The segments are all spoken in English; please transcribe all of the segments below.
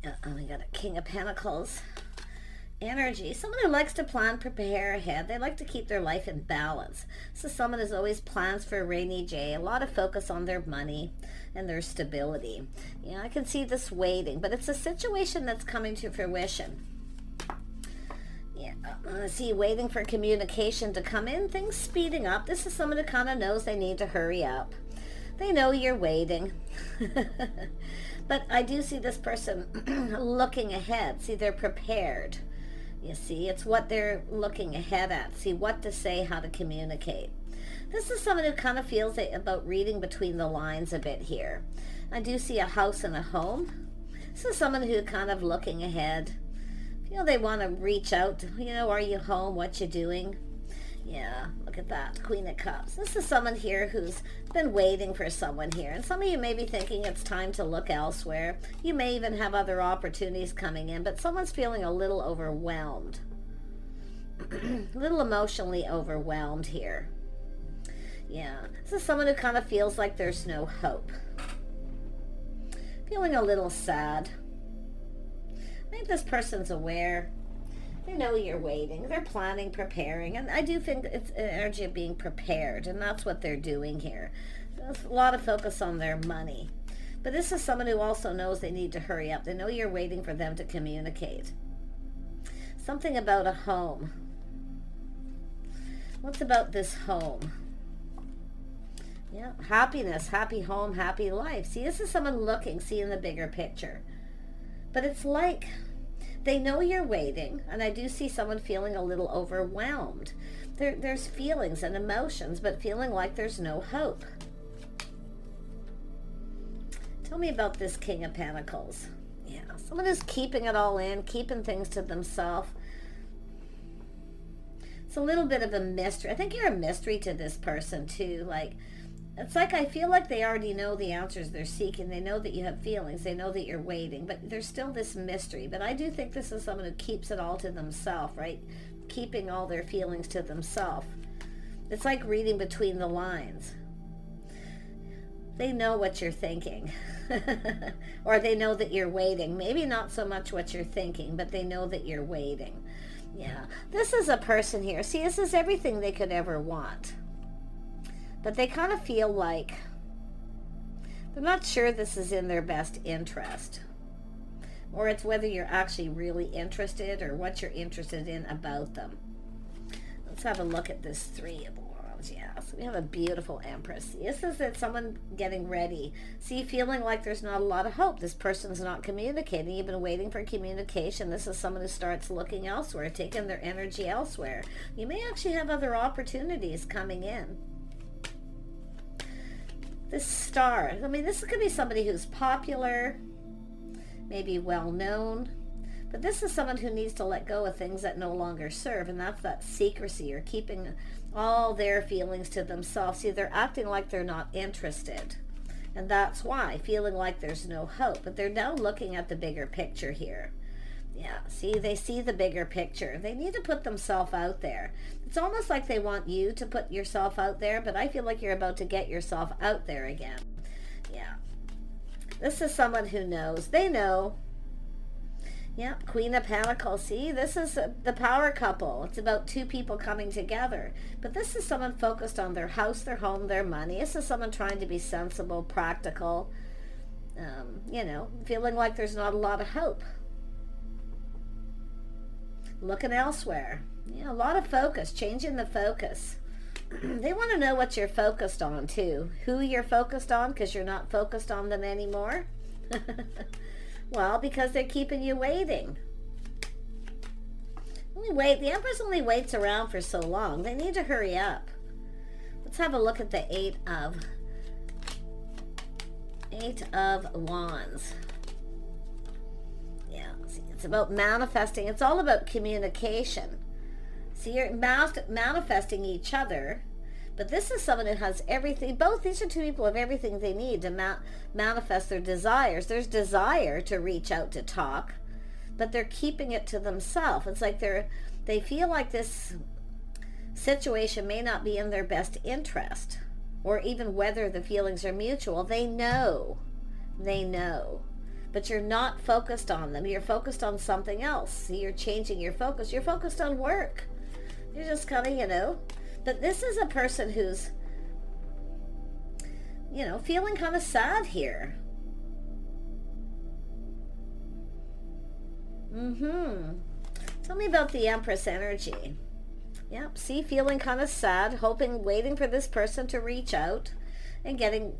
We got a King of Pentacles energy. Someone who likes to plan, prepare ahead. They like to keep their life in balance. So someone who's always plans for a rainy day, a lot of focus on their money and their stability. I can see this waiting, but it's a situation that's coming to fruition. I see waiting for communication to come in, things speeding up. This is someone who kind of knows they need to hurry up. They know you're waiting. But I do see this person looking ahead. See, they're prepared. You see, it's what they're looking ahead at. See what to say, how to communicate. This is someone who kind of feels about reading between the lines a bit here. I do see a house and a home. This is someone who kind of looking ahead. They want to reach out. Are you home? What you doing? Yeah, look at that. Queen of Cups. This is someone here who's been waiting for someone here. And some of you may be thinking it's time to look elsewhere. You may even have other opportunities coming in, but someone's feeling a little overwhelmed. A little emotionally overwhelmed here. Yeah, this is someone who kind of feels like there's no hope. Feeling a little sad. I think this person's aware. They know you're waiting. They're planning, preparing. And I do think it's an energy of being prepared. And that's what they're doing here. There's a lot of focus on their money. But this is someone who also knows they need to hurry up. They know you're waiting for them to communicate. Something about a home. What's about this home? Yeah, happiness, happy home, happy life. See, this is someone looking, seeing the bigger picture. But it's like they know you're waiting, and I do see someone feeling a little overwhelmed. There's feelings and emotions, but feeling like there's no hope. Tell me about this King of Pentacles. Yeah, someone who's keeping it all in, keeping things to themselves. It's a little bit of a mystery. I think you're a mystery to this person, too. It's like I feel like they already know the answers they're seeking. They know that you have feelings. They know that you're waiting. But there's still this mystery. But I do think this is someone who keeps it all to themselves, right? Keeping all their feelings to themselves. It's like reading between the lines. They know what you're thinking. Or they know that you're waiting. Maybe not so much what you're thinking, but they know that you're waiting. Yeah. This is a person here. See, this is everything they could ever want. But they kind of feel like they're not sure this is in their best interest. Or it's whether you're actually really interested or what you're interested in about them. Let's have a look at this Three of Wands. Yeah, so we have a beautiful Empress. This is that someone getting ready. See, feeling like there's not a lot of hope. This person's not communicating. You've been waiting for communication. This is someone who starts looking elsewhere, taking their energy elsewhere. You may actually have other opportunities coming in. This Star, I mean, this could be somebody who's popular, maybe well-known, but this is someone who needs to let go of things that no longer serve, and that's that secrecy or keeping all their feelings to themselves. See, they're acting like they're not interested, and that's why, feeling like there's no hope, but they're now looking at the bigger picture here. Yeah, see, they see the bigger picture. They need to put themselves out there. It's almost like they want you to put yourself out there, but I feel like you're about to get yourself out there again. Yeah. This is someone who knows. They know. Yeah, Queen of Pentacles. See, this is the power couple. It's about two people coming together. But this is someone focused on their house, their home, their money. This is someone trying to be sensible, practical, feeling like there's not a lot of hope. Looking elsewhere. Yeah, a lot of focus, changing the focus. They want to know what you're focused on too. Who you're focused on, because you're not focused on them anymore. Well, because they're keeping you waiting. The Empress only waits around for so long. They need to hurry up. Let's have a look at the Eight of Wands. It's about manifesting. It's all about communication. See, you're manifesting each other, but this is someone who has everything. Both these are two people who have everything they need to manifest their desires. There's desire to reach out to talk, but they're keeping it to themselves. It's like they feel like this situation may not be in their best interest, or even whether the feelings are mutual. They know, but you're not focused on them. You're focused on something else. See, you're changing your focus. You're focused on work. You're just kind of, but this is a person who's, feeling kind of sad here. Tell me about the Empress energy. Yep, see, feeling kind of sad, waiting for this person to reach out and getting,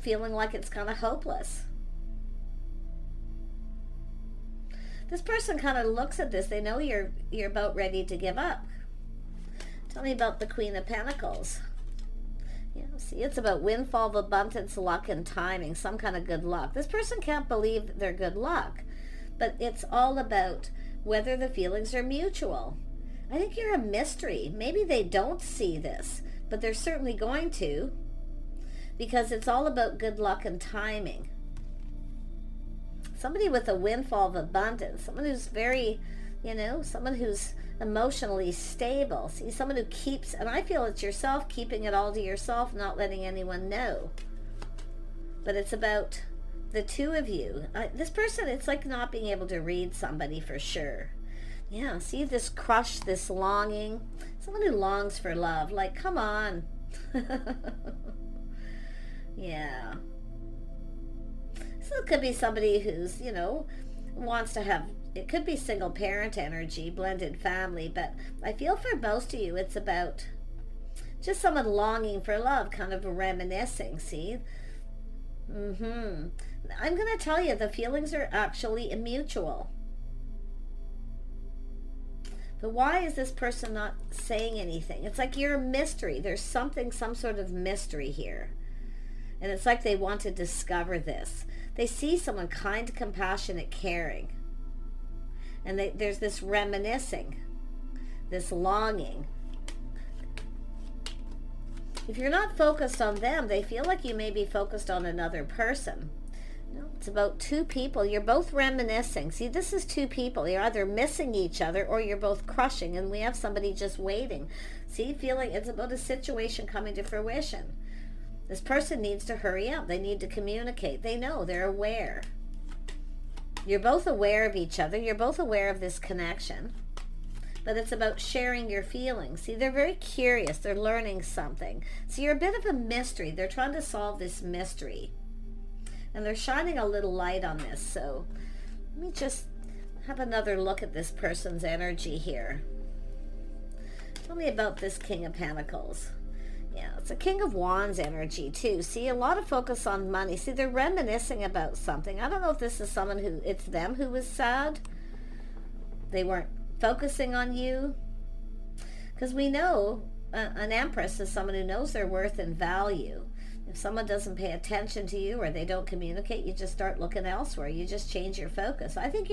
feeling like it's kind of hopeless. This person kind of looks at this. They know you're about ready to give up. Tell me about the Queen of Pentacles. Yeah, see, it's about windfall of abundance, luck, and timing, some kind of good luck. This person can't believe their good luck, but it's all about whether the feelings are mutual. I think you're a mystery. Maybe they don't see this, but they're certainly going to, because it's all about good luck and timing. Somebody with a windfall of abundance, someone who's very, someone who's emotionally stable. See, someone who keeps, and I feel it's yourself, keeping it all to yourself, not letting anyone know. But it's about the two of you. This person, it's like not being able to read somebody for sure. Yeah, see this crush, this longing. Someone who longs for love. Like, come on. Yeah. So it could be somebody who's, wants to have, it could be single parent energy, blended family, but I feel for most of you it's about just someone longing for love, kind of reminiscing, see? I'm going to tell you, the feelings are actually mutual. But why is this person not saying anything? It's like you're a mystery. There's some sort of mystery here. And it's like they want to discover this. They see someone kind, compassionate, caring. And there's this reminiscing, this longing. If you're not focused on them, they feel like you may be focused on another person. No, it's about two people. You're both reminiscing. See, this is two people. You're either missing each other or you're both crushing, and we have somebody just waiting. See, feeling it's about a situation coming to fruition. This person needs to hurry up. They need to communicate. They know. They're aware. You're both aware of each other. You're both aware of this connection. But it's about sharing your feelings. See, they're very curious. They're learning something. So you're a bit of a mystery. They're trying to solve this mystery. And they're shining a little light on this. So let me just have another look at this person's energy here. Tell me about this King of Pentacles. Yeah, it's a King of Wands energy too. See, a lot of focus on money. See, they're reminiscing about something. I don't know if this is someone who, it's them who was sad. They weren't focusing on you. Because we know an Empress is someone who knows their worth and value. If someone doesn't pay attention to you or they don't communicate, you just start looking elsewhere. You just change your focus. I think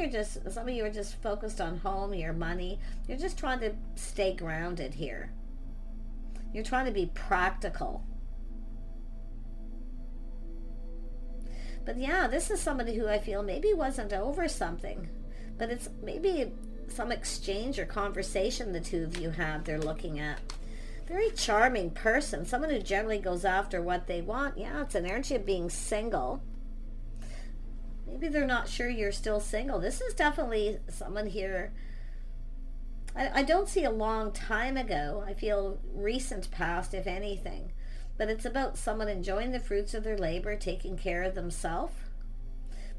some of you are just focused on home, your money. You're just trying to stay grounded here. You're trying to be practical. But yeah, this is somebody who I feel maybe wasn't over something, but it's maybe some exchange or conversation the two of you had they're looking at. Very charming person, someone who generally goes after what they want. Yeah, it's an energy of being single. Maybe they're not sure you're still single. This is definitely someone here. I don't see a long time ago. I feel recent past, if anything. But it's about someone enjoying the fruits of their labor, taking care of themselves.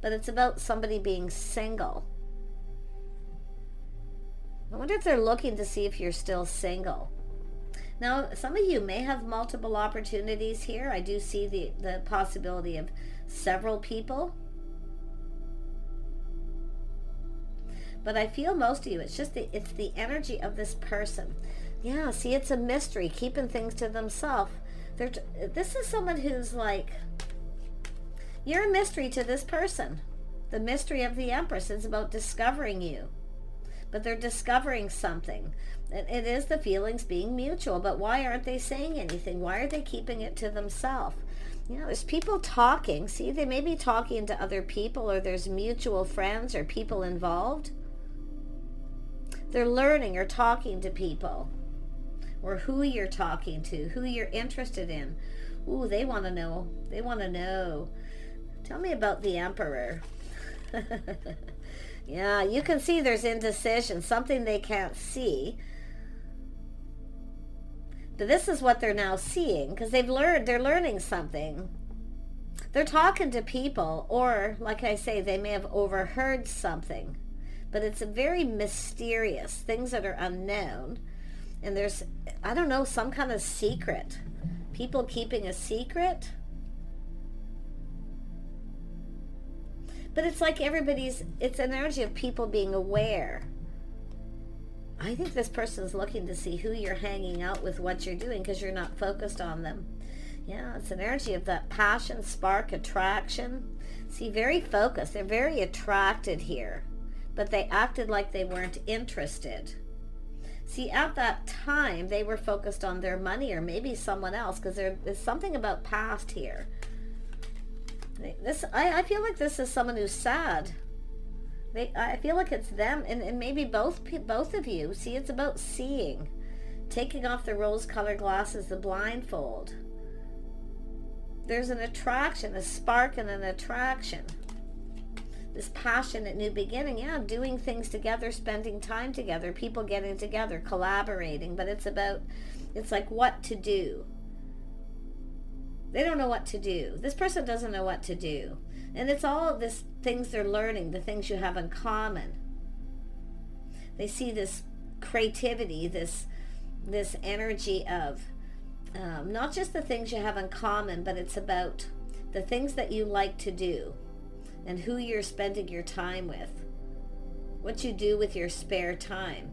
But it's about somebody being single. I wonder if they're looking to see if you're still single. Now, some of you may have multiple opportunities here. I do see the possibility of several people. But I feel most of you, it's the energy of this person. Yeah, see, it's a mystery, keeping things to themselves. This is someone who's like, you're a mystery to this person. The mystery of the Empress is about discovering you. But they're discovering something. It is the feelings being mutual, but why aren't they saying anything? Why are they keeping it to themselves? You know, there's people talking. See, they may be talking to other people, or there's mutual friends or people involved. They're learning or talking to people, or who you're talking to, who you're interested in. Ooh, they want to know. They want to know. Tell me about the Emperor. Yeah, you can see there's indecision, something they can't see. But this is what they're now seeing, because they're learning something. They're talking to people, or like I say, they may have overheard something. But it's a very mysterious, things that are unknown. And there's, I don't know, some kind of secret. People keeping a secret. But it's like it's an energy of people being aware. I think this person's looking to see who you're hanging out with, what you're doing, because you're not focused on them. Yeah, it's an energy of that passion, spark, attraction. See, very focused. They're very attracted here. But they acted like they weren't interested. See, at that time, they were focused on their money or maybe someone else, because there's something about past here. I feel like this is someone who's sad. I feel like it's them, and maybe both of you. See, it's about seeing. Taking off the rose-colored glasses, the blindfold. There's an attraction, a spark and an attraction. This passionate new beginning, yeah, doing things together, spending time together, people getting together, collaborating, but it's like what to do. They don't know what to do. This person doesn't know what to do. And it's all this things they're learning, the things you have in common. They see this creativity, this energy of not just the things you have in common, but it's about the things that you like to do and who you're spending your time with, what you do with your spare time.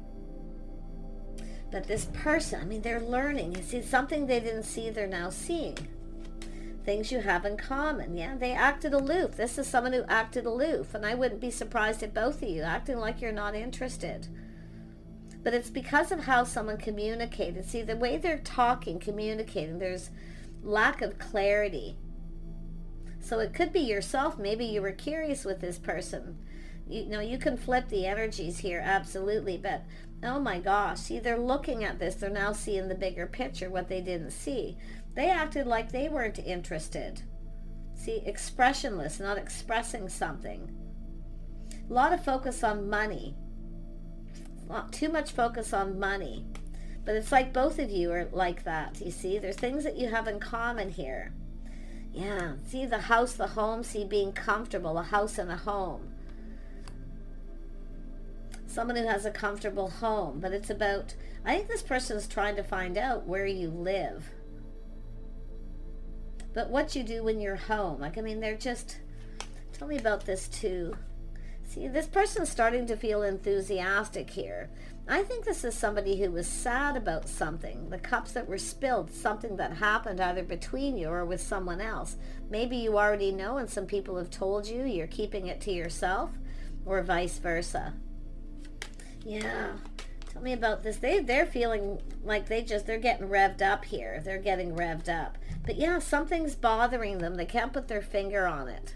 But this person, I mean, they're learning. You see, something they didn't see, they're now seeing. Things you have in common. Yeah, they acted aloof. This is someone who acted aloof, and I wouldn't be surprised at both of you acting like you're not interested. But it's because of how someone communicated. See, the way they're talking, communicating, there's lack of clarity. So it could be yourself. Maybe you were curious with this person. You know, you can flip the energies here, absolutely. But, oh my gosh, see, they're looking at this. They're now seeing the bigger picture, what they didn't see. They acted like they weren't interested. See, expressionless, not expressing something. A lot of focus on money. Not too much focus on money. But it's like both of you are like that, you see. There's things that you have in common here. Yeah, see the house, the home, see being comfortable, a house and a home. Someone who has a comfortable home, but it's about, I think this person is trying to find out where you live. But what you do when you're home. Like, I mean, they're just, tell me about this too. See, this person's starting to feel enthusiastic here. I think this is somebody who was sad about something. The cups that were spilled, something that happened either between you or with someone else. Maybe you already know and some people have told you, you're keeping it to yourself, or vice versa. Yeah. Tell me about this. They're feeling like they're getting revved up here. They're getting revved up. But yeah, something's bothering them. They can't put their finger on it.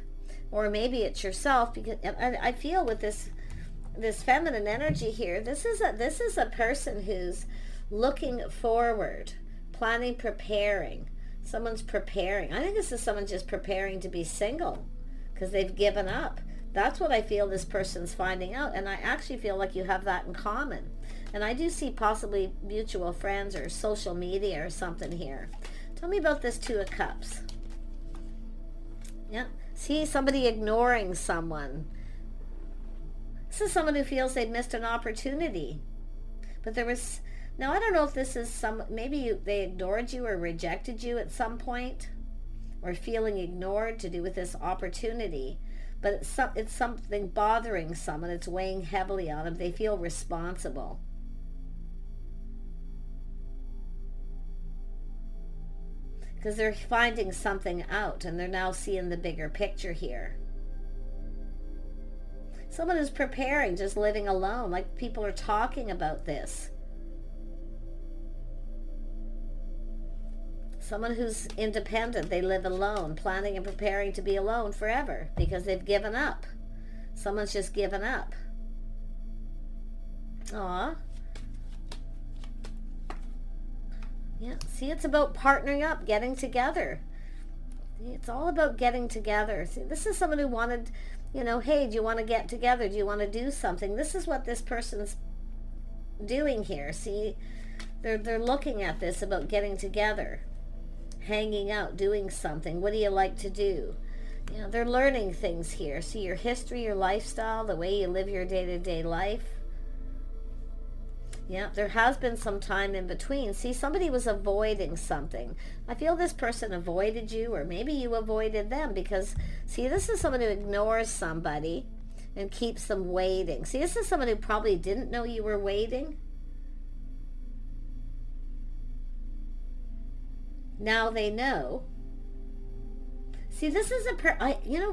Or maybe it's yourself, because I feel with this feminine energy here, this is a person who's looking forward, planning, preparing. Someone's preparing. I think this is someone just preparing to be single because they've given up. That's what I feel this person's finding out, and I actually feel like you have that in common. And I do see possibly mutual friends or social media or something here. Tell me about this Two of Cups. Yeah. See somebody ignoring someone. This is someone who feels they missed an opportunity. But there was, now I don't know if this is maybe they ignored you or rejected you at some point, or feeling ignored to do with this opportunity. But it's something bothering someone. It's weighing heavily on them. They feel responsible. Because they're finding something out and they're now seeing the bigger picture here. Someone who's preparing, just living alone, like people are talking about this. Someone who's independent, they live alone, planning and preparing to be alone forever because they've given up. Someone's just given up. Aw. Yeah, see, it's about partnering up, getting together. It's all about getting together. See, this is someone who wanted, hey, do you want to get together? Do you want to do something? This is what this person's doing here. See, they're looking at this about getting together, hanging out, doing something. What do you like to do? They're learning things here. See, your history, your lifestyle, the way you live your day-to-day life. Yeah, there has been some time in between. See, somebody was avoiding something. I feel this person avoided you, or maybe you avoided them, because, see, this is someone who ignores somebody and keeps them waiting. See, this is someone who probably didn't know you were waiting. Now they know. See, this is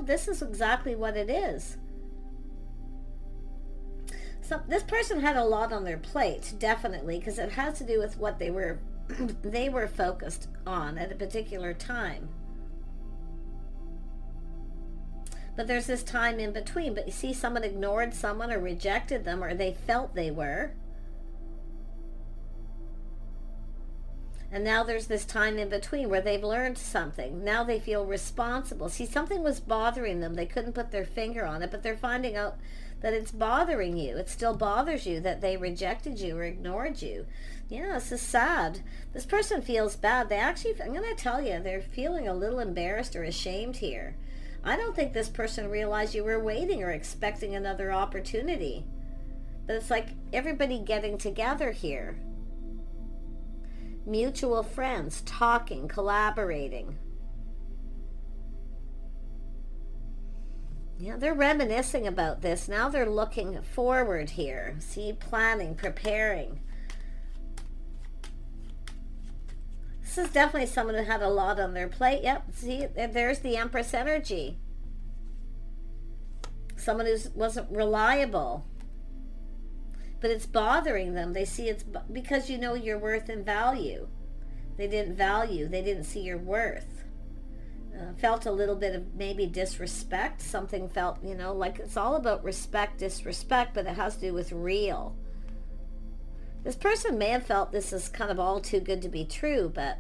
this is exactly what it is. So this person had a lot on their plate, definitely, because it has to do with what they were focused on at a particular time. But there's this time in between. But you see, someone ignored someone or rejected them, or they felt they were. And now there's this time in between where they've learned something. Now they feel responsible. See, something was bothering them. They couldn't put their finger on it, but they're finding out that it's bothering you. It still bothers you that they rejected you or ignored you. Yeah, this is sad. This person feels bad. They actually, I'm going to tell you, they're feeling a little embarrassed or ashamed here. I don't think this person realized you were waiting or expecting another opportunity. But it's like everybody getting together here. Mutual friends, talking, collaborating. Yeah, they're reminiscing about this. Now they're looking forward here. See, planning, preparing. This is definitely someone who had a lot on their plate. Yep, see, there's the Empress energy. Someone who wasn't reliable. But it's bothering them. They see it's because you know your worth and value. They didn't value. They didn't see your worth. Felt a little bit of maybe disrespect. Something felt, like it's all about respect, disrespect, but it has to do with real. This person may have felt this is kind of all too good to be true, but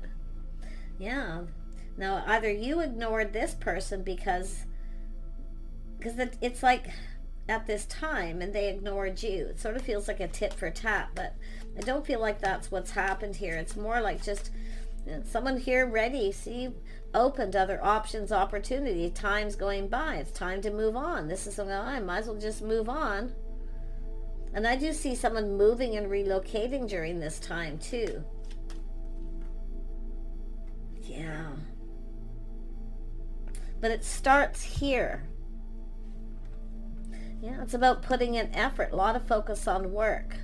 yeah. Now, either you ignored this person because it's like at this time and they ignored you. It sort of feels like a tit for tat, but I don't feel like that's what's happened here. It's more like just someone here ready, see, open to other options, opportunity, time's going by. It's time to move on. This is something I might as well just move on. And I do see someone moving and relocating during this time too. Yeah. But it starts here. Yeah, it's about putting in effort, a lot of focus on work.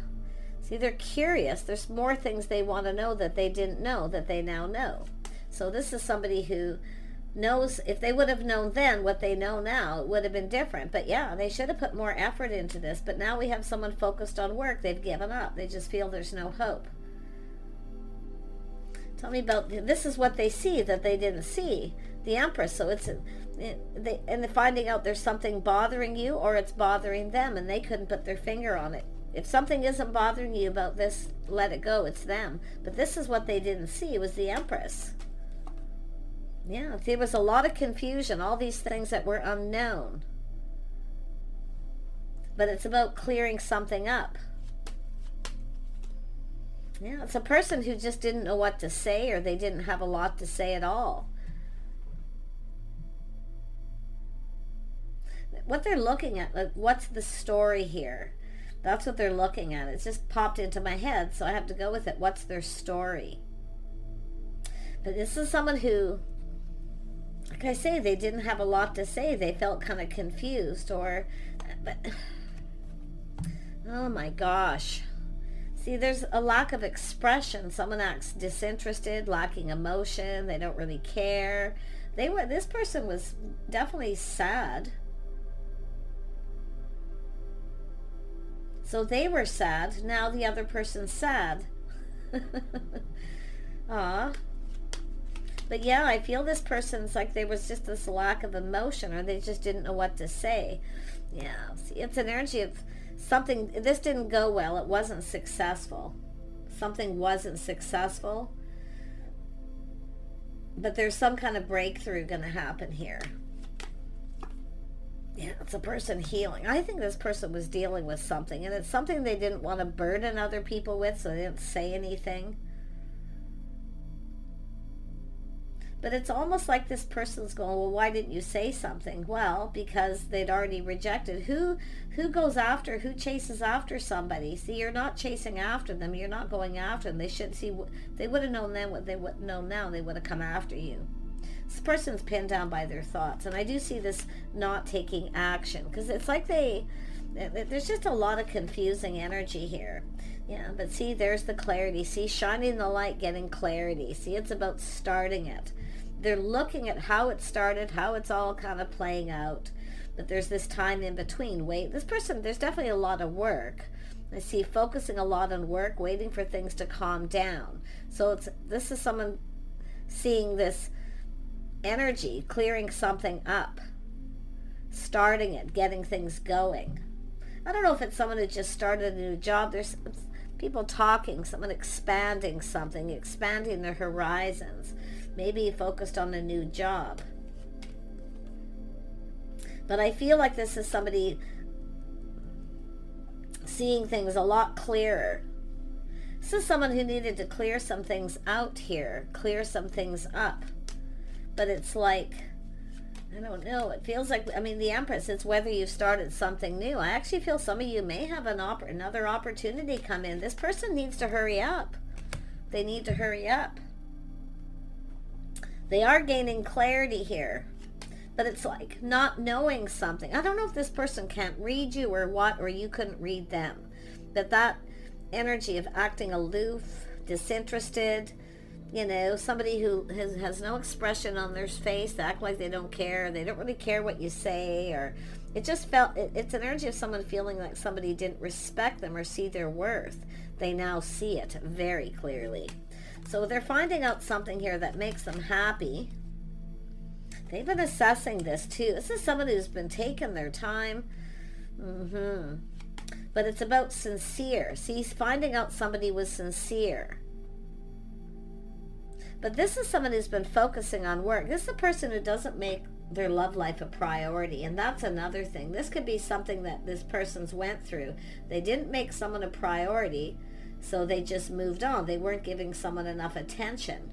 See, they're curious. There's more things they want to know that they didn't know that they now know. So this is somebody who knows, if they would have known then what they know now, it would have been different. But yeah, they should have put more effort into this. But now we have someone focused on work. They've given up. They just feel there's no hope. Tell me about, this is what they see that they didn't see. The Empress. So and they're finding out there's something bothering you or it's bothering them and they couldn't put their finger on it. If something isn't bothering you about this, let it go. It's them. But this is what they didn't see, was the Empress. Yeah, there was a lot of confusion, all these things that were unknown. But it's about clearing something up. Yeah, it's a person who just didn't know what to say, or they didn't have a lot to say at all. What they're looking at, like, what's the story here? That's what they're looking at. It's just popped into my head, so I have to go with it. What's their story? But this is someone who, like I say, they didn't have a lot to say. They felt kind of confused, but oh my gosh. See, there's a lack of expression. Someone acts disinterested, lacking emotion. They don't really care. This person was definitely sad. So they were sad. Now the other person's sad. Aw. But yeah, I feel this person's like there was just this lack of emotion, or they just didn't know what to say. Yeah, see, it's an energy of something. This didn't go well. It wasn't successful. Something wasn't successful. But there's some kind of breakthrough going to happen here. Yeah, it's a person healing. I think this person was dealing with something, and it's something they didn't want to burden other people with, so they didn't say anything. But it's almost like this person's going, well, why didn't you say something? Well, because they'd already rejected. Who goes after, who chases after somebody? See, you're not chasing after them. You're not going after them. They should see, they would have known then what they wouldn't know now. They would have come after you. This person's pinned down by their thoughts. And I do see this not taking action, because it's like there's just a lot of confusing energy here. Yeah, but see, there's the clarity. See, shining the light, getting clarity. See, it's about starting it. They're looking at how it started, how it's all kind of playing out. But there's this time in between. Wait, this person, there's definitely a lot of work. I see focusing a lot on work, waiting for things to calm down. So this is someone seeing this energy, clearing something up, starting it, getting things going. I don't know if it's someone who just started a new job. There's people talking, someone expanding something, expanding their horizons. Maybe focused on a new job. But I feel like this is somebody seeing things a lot clearer. This is someone who needed to clear some things out here, clear some things up. But it's like, I don't know, it feels like, I mean, the Empress, it's whether you've started something new. I actually feel some of you may have another opportunity come in. This person needs to hurry up. They need to hurry up. They are gaining clarity here, but it's like not knowing something. I don't know if this person can't read you or what, or you couldn't read them. But that energy of acting aloof, disinterested, you know, somebody who has no expression on their face, they act like they don't care, they don't really care what you say, or it just felt, it's an energy of someone feeling like somebody didn't respect them or see their worth. They now see it very clearly. So they're finding out something here that makes them happy. They've been assessing this too. This is someone who's been taking their time. But it's about sincere. See, finding out somebody was sincere. But this is someone who's been focusing on work. This is a person who doesn't make their love life a priority. And that's another thing. This could be something that this person's went through. They didn't make someone a priority, so they just moved on. They weren't giving someone enough attention.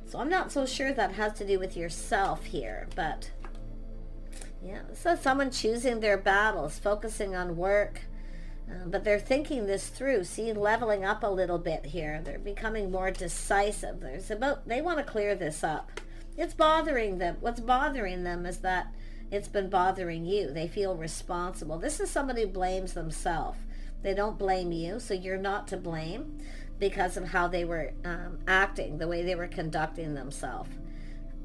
So I'm not so sure that has to do with yourself here, but yeah, so someone choosing their battles, focusing on work, but they're thinking this through. See, leveling up a little bit here. They're becoming more decisive. They want to clear this up. It's bothering them. What's bothering them is that it's been bothering you. They feel responsible. This is somebody who blames themselves. They don't blame you, so you're not to blame because of how they were acting, the way they were conducting themselves.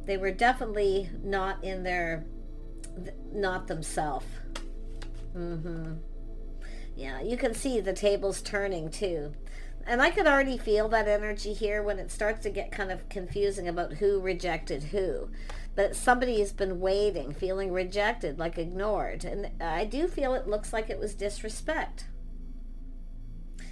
They were definitely not themselves. Yeah, you can see the tables turning too. And I could already feel that energy here when it starts to get kind of confusing about who rejected who. But somebody has been waiting, feeling rejected, like ignored. And I do feel it looks like it was disrespect.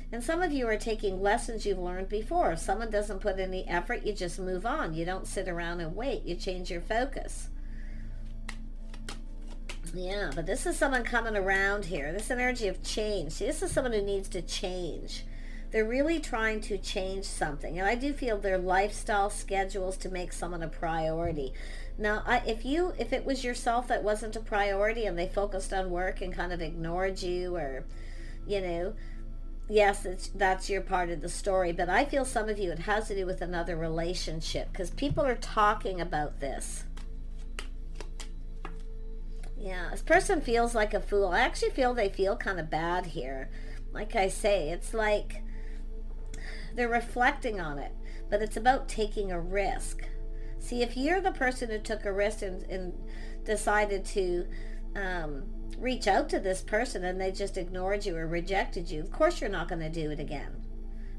And some of you are taking lessons you've learned before. If someone doesn't put any effort, you just move on. You don't sit around and wait. You change your focus. Yeah, but this is someone coming around here. This energy of change. See, this is someone who needs to change. They're really trying to change something. And I do feel their lifestyle schedules to make someone a priority. Now, if it was yourself that wasn't a priority and they focused on work and kind of ignored you, or, you know, yes, that's your part of the story. But I feel some of you, it has to do with another relationship, because people are talking about this. Yeah, this person feels like a fool. I actually feel they feel kind of bad here. Like I say, it's like they're reflecting on it, but it's about taking a risk. See, if you're the person who took a risk and decided to reach out to this person and they just ignored you or rejected you, of course you're not going to do it again.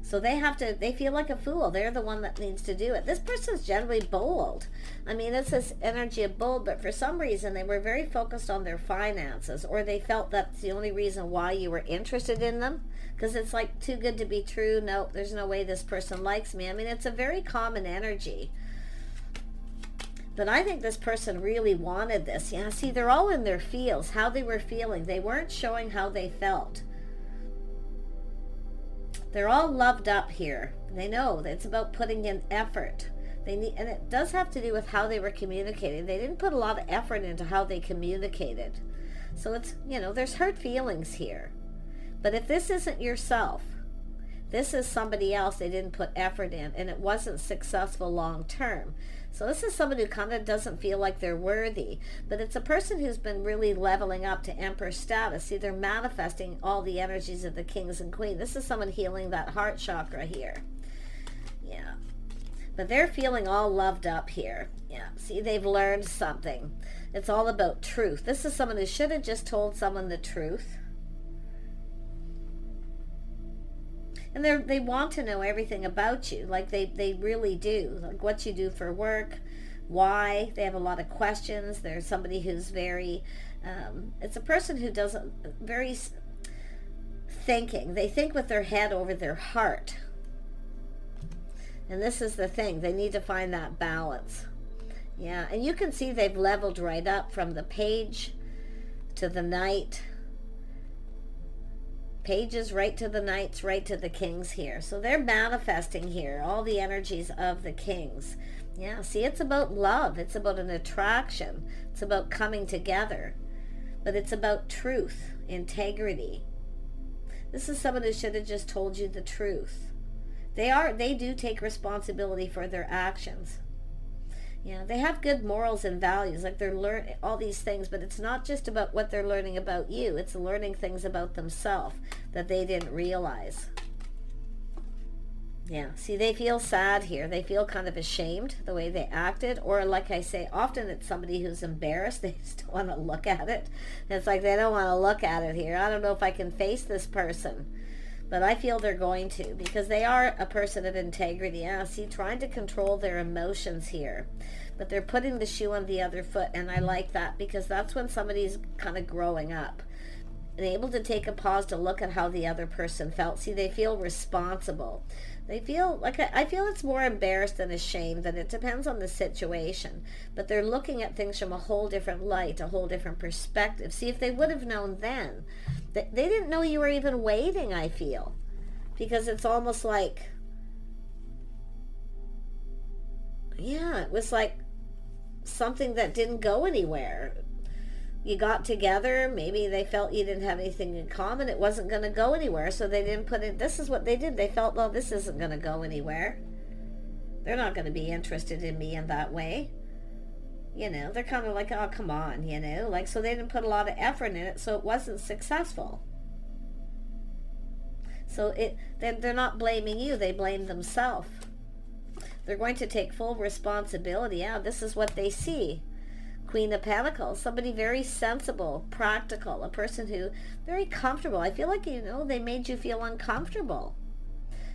So they feel like a fool. They're the one that needs to do it. This person's generally bold. I mean, it's this energy of bold, but for some reason they were very focused on their finances, or they felt that's the only reason why you were interested in them, because it's like too good to be true. No, there's no way this person likes me. I mean, it's a very common energy. But I think this person really wanted this. Yeah, see, they're all in their feels, how they were feeling. They weren't showing how they felt. They're all loved up here. They know that it's about putting in effort. They need, and it does have to do with how they were communicating. They didn't put a lot of effort into how they communicated. So it's, you know, there's hurt feelings here. But if this isn't yourself, this is somebody else they didn't put effort in, and it wasn't successful long term. So this is somebody who kind of doesn't feel like they're worthy. But it's a person who's been really leveling up to Emperor status. See, they're manifesting all the energies of the kings and queen. This is someone healing that heart chakra here. Yeah. But they're feeling all loved up here. Yeah. See, they've learned something. It's all about truth. This is someone who should have just told someone the truth. And they want to know everything about you. Like they really do. Like what you do for work, why. They have a lot of questions. There's somebody who's very, it's a person who doesn't, very thinking. They think with their head over their heart. And this is the thing. They need to find that balance. Yeah, and you can see they've leveled right up from the page to the knight. Pages right to the knights, right to the kings here. So they're manifesting here all the energies of the kings. Yeah, see, it's about love. It's about an attraction. It's about coming together. But it's about truth, integrity. This is someone who should have just told you the truth. They do take responsibility for their actions. Yeah, they have good morals and values, like they're learning all these things, but it's not just about what they're learning about you. It's learning things about themselves that they didn't realize. Yeah, see, they feel sad here. They feel kind of ashamed the way they acted, or like I say, often it's somebody who's embarrassed. They just don't want to look at it. It's like they don't want to look at it here. I don't know if I can face this person. But I feel they're going to, because they are a person of integrity. Yeah, see, trying to control their emotions here. But they're putting the shoe on the other foot, and I like that, because that's when somebody's kind of growing up and able to take a pause to look at how the other person felt. See, they feel responsible. They feel like, I feel it's more embarrassed than ashamed, that it depends on the situation. But they're looking at things from a whole different light, a whole different perspective. See, if they would have known then, they didn't know you were even waiting, I feel. Because it's almost like, yeah, it was like something that didn't go anywhere. You got together, maybe they felt you didn't have anything in common, it wasn't going to go anywhere, so they didn't put it. This is what they did. They felt, well, this isn't going to go anywhere. They're not going to be interested in me in that way. You know, they're kind of like, oh, come on, you know, like, so they didn't put a lot of effort in it, so it wasn't successful. So they're not blaming you, they blame themselves. They're going to take full responsibility. Yeah, this is what they see. Queen of Pentacles, somebody very sensible, practical, a person who very comfortable. I feel like, you know, they made you feel uncomfortable.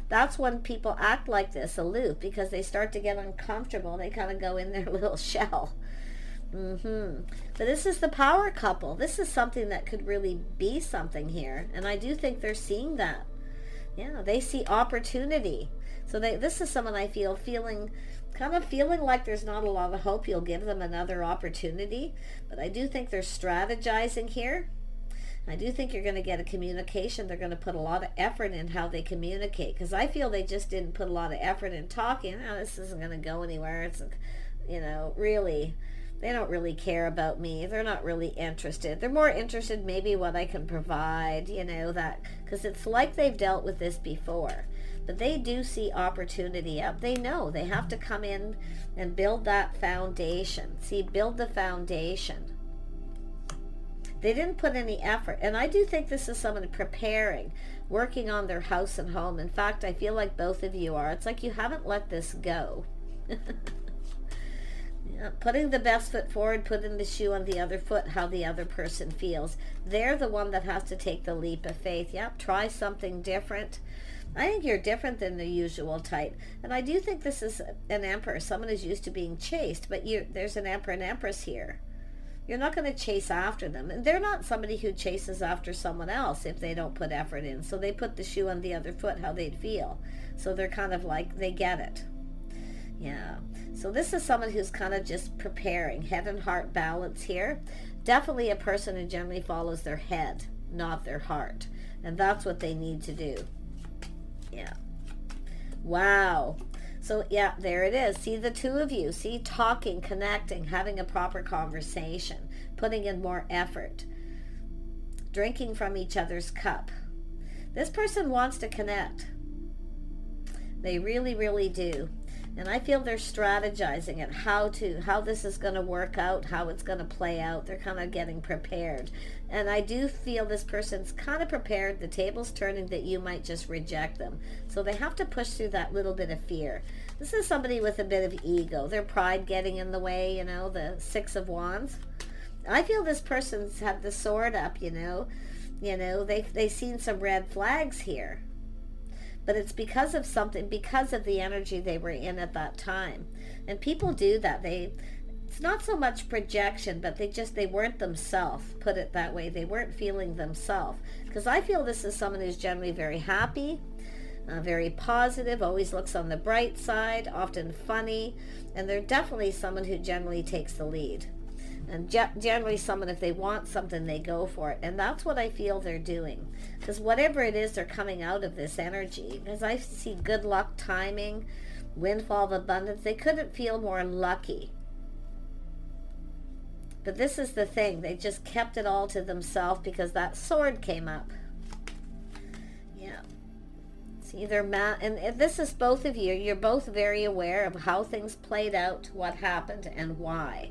That's when people act like this, aloof, because they start to get uncomfortable. They kind of go in their little shell. But this is the power couple. This is something that could really be something here. And I do think they're seeing that. Yeah, they see opportunity. So this is someone I feel kind of feeling like there's not a lot of hope you'll give them another opportunity. But I do think they're strategizing here. I do think you're going to get a communication. They're going to put a lot of effort in how they communicate, because I feel they just didn't put a lot of effort in talking. Oh, this isn't going to go anywhere. It's, you know, really, they don't really care about me. They're not really interested. They're more interested maybe what I can provide, you know, that, because it's like they've dealt with this before. But they do see opportunity up. They know they have to come in and build that foundation. See, build the foundation. They didn't put any effort. And I do think this is someone preparing, working on their house and home. In fact, I feel like both of you are. It's like you haven't let this go. Yeah, putting the best foot forward, putting the shoe on the other foot, how the other person feels. They're the one that has to take the leap of faith. Yep, try something different. I think you're different than the usual type. And I do think this is an emperor, someone who's used to being chased. But there's an emperor and empress here. You're not going to chase after them. And they're not somebody who chases after someone else if they don't put effort in. So they put the shoe on the other foot, how they'd feel. So they're kind of like, they get it. Yeah. So this is someone who's kind of just preparing. Head and heart balance here. Definitely a person who generally follows their head, not their heart. And that's what they need to do. Yeah. Wow. So yeah, there it is. See the two of you. See, talking, connecting, having a proper conversation, putting in more effort, drinking from each other's cup. This person wants to connect. They really, really do. And I feel they're strategizing at how this is going to work out, how it's going to play out. They're kind of getting prepared. And I do feel this person's kind of prepared. The table's turning that you might just reject them. So they have to push through that little bit of fear. This is somebody with a bit of ego. Their pride getting in the way, you know, the Six of Wands. I feel this person's had the sword up, you know. They've seen some red flags here. But it's because of something, because of the energy they were in at that time. And people do that. It's not so much projection, but they weren't themselves, put it that way. They weren't feeling themselves. Because I feel this is someone who's generally very happy, very positive, always looks on the bright side, often funny. And they're definitely someone who generally takes the lead. And generally someone, if they want something, they go for it. And that's what I feel they're doing. Because whatever it is, they're coming out of this energy. Because I see good luck, timing, windfall of abundance. They couldn't feel more lucky. But this is the thing. They just kept it all to themselves because that sword came up. Yeah. It's either and this is both of you. You're both very aware of how things played out, what happened, and why.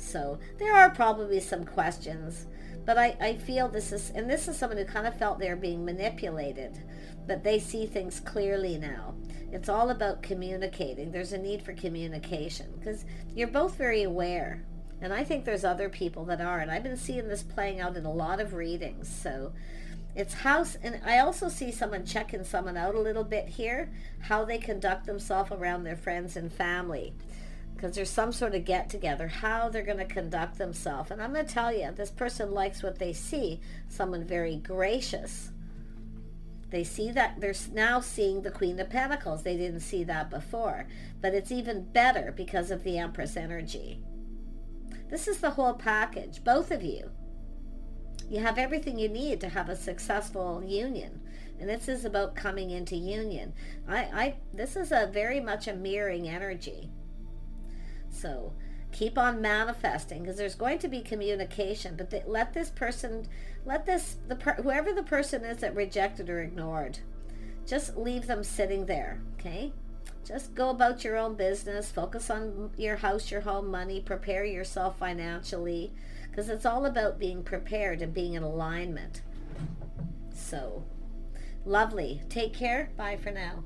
So there are probably some questions, but I feel this is someone who kind of felt they're being manipulated, but they see things clearly now. It's all about communicating. There's a need for communication because you're both very aware, and I think there's other people that are, and I've been seeing this playing out in a lot of readings. So it's and I also see someone checking someone out a little bit here, how they conduct themselves around their friends and family. Because there's some sort of get-together, how they're going to conduct themselves. And I'm going to tell you, this person likes what they see, someone very gracious. They see that, they're now seeing the Queen of Pentacles. They didn't see that before. But it's even better because of the Empress energy. This is the whole package, both of you. You have everything you need to have a successful union. And this is about coming into union. This is very much a mirroring energy. So keep on manifesting because there's going to be communication, but whoever the person is that rejected or ignored, just leave them sitting there, okay? Just go about your own business, focus on your house, your home, money, prepare yourself financially because it's all about being prepared and being in alignment. So, lovely. Take care. Bye for now.